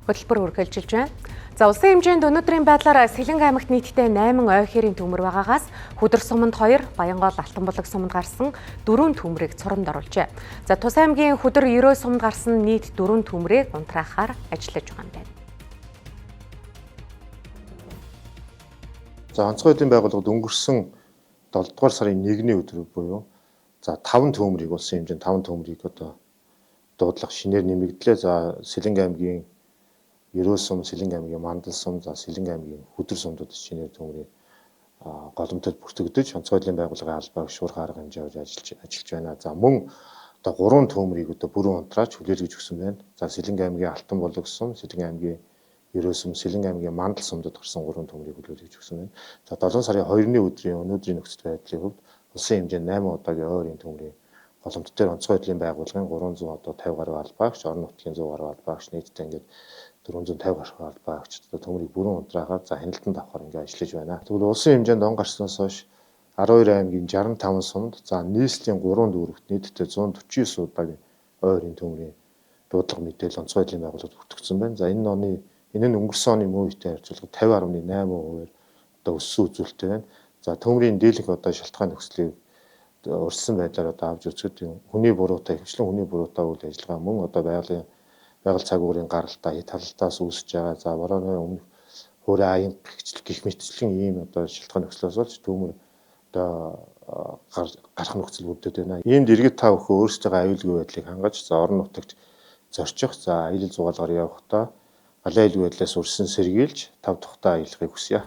Хөтөлбөр үргэлжилж байна. За улсын хэмжээнд өнөөдрийн байдлаар Сэлэнг аймагт нийтдээ 8 ой хэрийн төмөр байгаагаас Хөдөр суманд 2, Баянгол Алтанбулаг суманд гарсан 4 төмрийг цурамд оруулжээ. За Тус аймгийн Хөдөр 9 суманд гарсан нийт 4 төмрийг унтраахаар ажиллаж байгаа юм байна. За онцгой эдийн байгууллагад өнгөрсөн 7 дугаар сарын 1-ний өдөр буюу за 5 төмрийг улсын хэмжээнд 5 төмрийг одоо дуудлага шинээр нэмэгдлээ. За Сэлэнг аймгийн Ерөө сум, Сэлэнг аймгийн Мандал сум, за Сэлэнг аймгийн Хөдөр сумдад шинээр төмрийн голомтод бүртгэгдэж онцгой эдийн байгууллагын албаг шуурх арга хэмжээ ажиллаж байна. За мөн одоо 3 төмрийг одоо бүрэн унтраач хүлээлгэж өгсөн байна. За Сэлэнг аймгийн Алтанбулаг сум, Сэлэнг аймгийн Ерөө сум, Сэлэнг аймгийн Мандал сумдад гарсан 3 төмрийг хүлээлгэж өгсөн байна. За 7 сарын 2-ны өдрийн өнөөдрийн нөхцөл байдлын хувьд улсын хэмжээнд 8 удаагийн ойрын төмрийн голомт дээр онцгой эдийн байгууллагын 350 гаруй албаагч, орон нутгийн 100 гаруй албаагч нийтдээ ингээд 450 гаруй албаагч одоо төмрийг бүрэн унтраагаад за хяналтанд авахар ингээд ажиллаж байна. Тэгвэл улсын хэмжээнд он гарснаас хойш 12 аймгийн 65 сумд за нийслэлийн 3 дүүрэгт нийтдээ 149 удаагийн ойрын төмрийн дуудлага мэдээлэл онцгой эдийн байгууллагад бүртгэгдсэн байна. За энэ нь өнгөрсөн оны мөн үетэй харьцуулахад 50.8%-аар одоо өссөн үзүүлэлттэй байна. За төмрийн дийлэнх одоо шалтгаан нөхцөлийг урьдчилан байдлаар одоо авч үзэхэд хүний буруутай хвчлэн хүний буруутай үйл ажиллагаа мөн одоо байгаль цагуурын гаралтай талалтаас үүсэж байгаа. За борооны өмнөх хуурай аян гэх мэтчлэн ийм одоо шалтгаан нөхцлөөс болж төмөр одоо гарах нөхцөл бүрдээд байна. Иймд иргэд та бүхэн өөрсдөө аюулгүй байдлыг хангаж за орон нутагт зорчих за аялал жугаалгаар явахдаа галын аюулгүй байдлаас урьдчилан сэргийлж тав тухтай аялахыг хүсье.